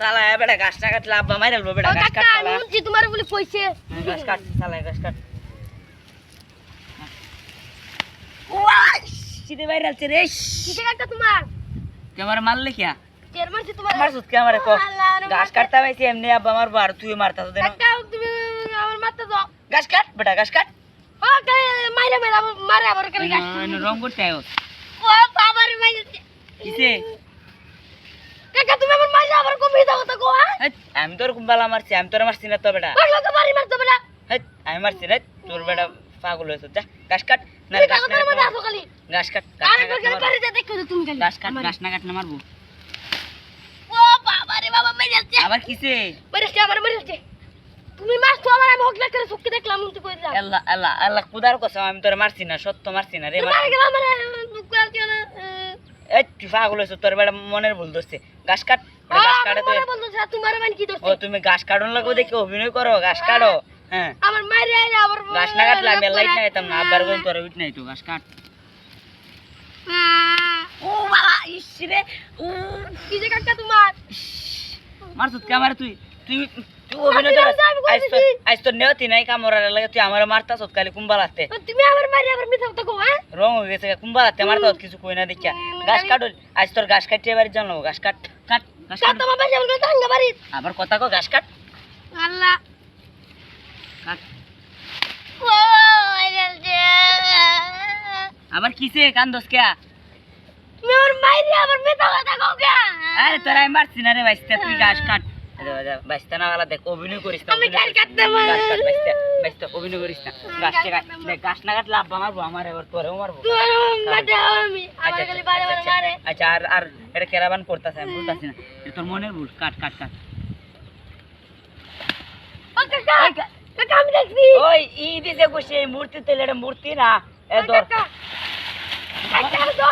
সালা বেটা গাছ না কাটলে আব্বা মাইরালবো বেটা গাছ কাট সালা আমি তোমার বলে কইছে গাছ কাট সালা গাছ কাট ওয়াই সিধে বাইরালছে রে কিসে কাটটা তোমার ক্যামেরা মারলে কিয়া চের মারছি তোমার মারছস ক্যামেরা কো গাছ কাটতা পাইছি এমনি আব্বা মারবো আর তুই মারতাছ দেন কাকা তুমি আমার মারতে দাও গাছ কাট বেটা গাছ কাট ও মাইরা মাইরা মারে আবার কেন গাছ রং করতে আয়ো ও বাবা রে মাইরছে কিসে কাকা তুমি আমার মাইরা আবার কমে দাও তো গো আমি তোর কুম্বালা মারছি আমি তোর মারছি না তো বেটা পাগলা তো বাড়ি মারতে বেটা আমি মারছি রে তোর বেটা পাগল হয়েছ যা গাছ কাট না গাছ না মারতে আসো খালি গাছ কাট আরে গেল পারে যা দেখো তুমি খালি গাছ না কাট না মারবো ও বাবা রে বাবা মাইরছে আবার কিসে মারছে আমার মারছে তুমি মারছো আমার আমি হকলা করে চুক্তি দেখলাম তুমি কই দাও আল্লাহ আল্লাহ আল্লাহ কুদার কসম আমি তোর মারছি না সত্য মারছি না রে মার গেল আমার দুঃখ করছে না এই তুই পাগল হয়েছ তোর বেটা মনের ভুল ধরছে গাছ কাট গাছ কাটে তো বলতো তোমার মানে কি ও ধরছে তুমি গাছ কাটন লাগো দেখে অভিনয় করো গাছ কাটো হ্যাঁ আমার মাইরে আইরে আবার গাছ না কাটলে আমি লাইট না যেতাম না আব্বার কোন তোর উঠ নাই তো গাছ কাট ও বাবা ইস রে ও কি যে কাকা তোমার মারছস ক্যামেরা তুই তুই তুই অভিনয় কর আইস তোর নেওতি নাই কামরা লাগে তুই আমার মারতাছস কালি কুম্বালাতে তুমি আমার মাইরে আবার মিথ্যা কথা কও হ্যাঁ রং হয়ে গেছে কুম্বালাতে মারতাছ কিছু কই না দেখিয়া গাছ কাটো আইস তোর গাছ কাটিয়ে বাড়ি জানো গাছ কাট কাট গাছ কাট তোমার বাসা বলতে টাঙ্গা বাড়ি আবার কথা কো গাছ কাট আল্লাহ কাট ও আইরে আবার কিসে কান্দস কে তুমি আমার মাইরে আবার মিথ্যা কথা কও কে আরে তোর আমি মারছি না রে বাইস্তা তুই গাছ কাট বাইস্তা না वाला দেখ অভিনয় করিস না আমি গাছ কাটতে পারি গাছ কাট বাইস্তা বাইস্তা অভিনয় করিস না গাছ কাট দেখ গাছ না কাটলে আব্বা মারবো আমার এবার তোরেও মারবো মাঠে আমি আমার খালি বারে বারে মারে আচ্ছা আর আর এটা কেরাবান করতেছে আমি বলতাছি না এটা তোর মনের ভুল কাট কাট কাট ও কাকা কাকা আমি দেখছি ওই ই দিছে কইছে এই মূর্তি তেলে এটা মূর্তি না এ ধর কাকা কাকা